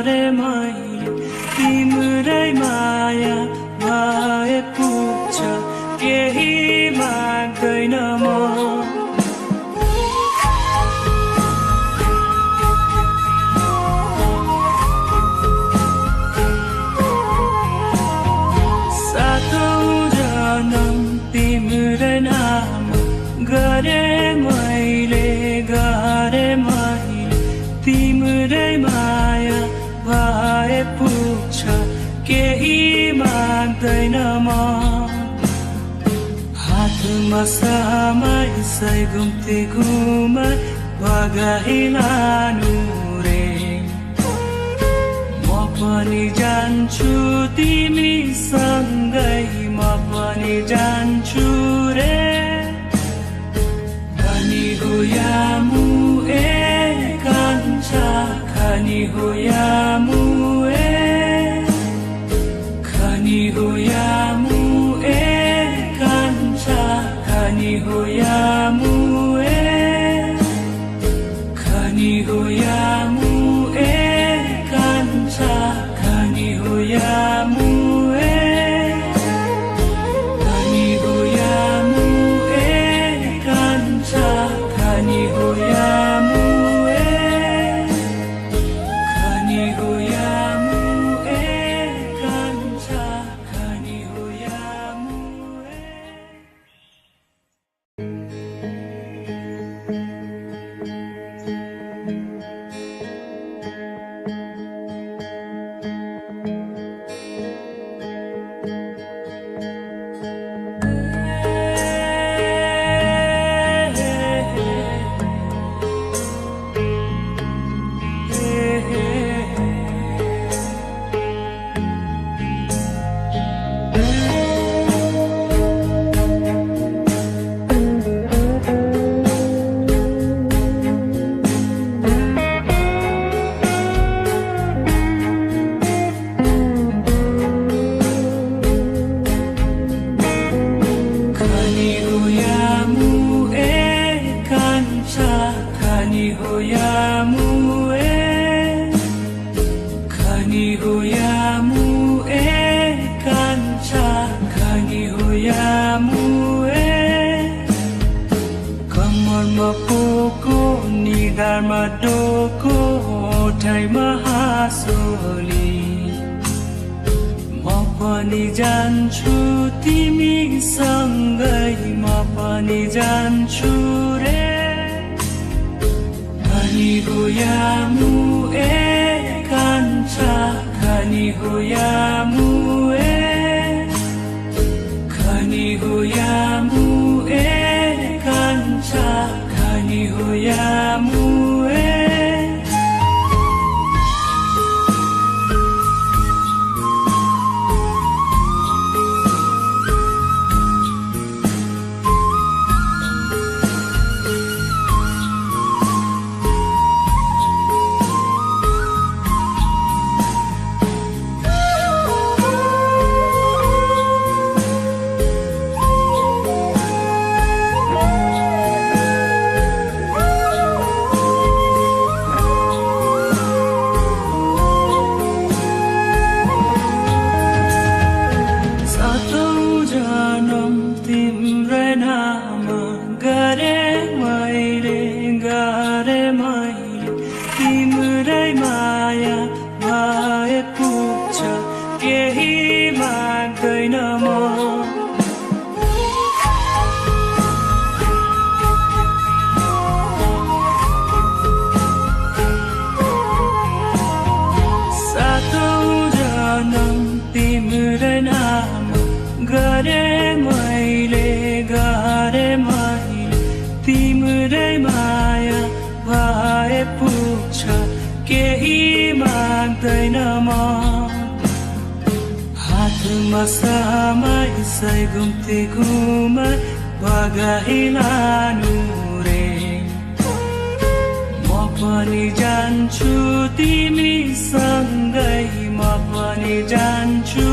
गरे मैले तिम्रै माया भए पुग्छ केही माग्दैन म तिम्रै नाम गरे मैले तिम्रै माया भए पुग्छ केही माग्दैन म हातमा समय सय घुम्ती घुमाइ भगाइलानु रे म पनि जान्छु तिमी सँगै म पनि जान्छु रे खनी हो या मुए कान्छा खनी हो या मुए खनी हो या मुए कान्छा खनी हो या मुए खनी हो या मुए कान्छा खनी हो या मुए खनी हो या मुए कान्छा खनी हो या मुए खनी हो या मुए कान्छा खनी हो या मुए कम्मरमा पोको निधारमा डोको ओठाइमा हाँसोली म पनि जान्छु तिमी सँगै म पनि जान्छु रे खनी हो या मुए कान्छा खनी हो या मुए खनी हो या मुए कान्छा खनी हो या मुए तिम्रै नाम गरे मैले तिम्रै माया भए पुग्छ केही माग्दैन म सातौं जन्म तिम्रै नाम गरे मैले तिम्रै माया भए पुग्छ केही माग्दैन म हातमा समय सय घुम्ती घुमाइ भगाइलानु रे म पनि जान्छु तिमी सँगै म पनि जान्छु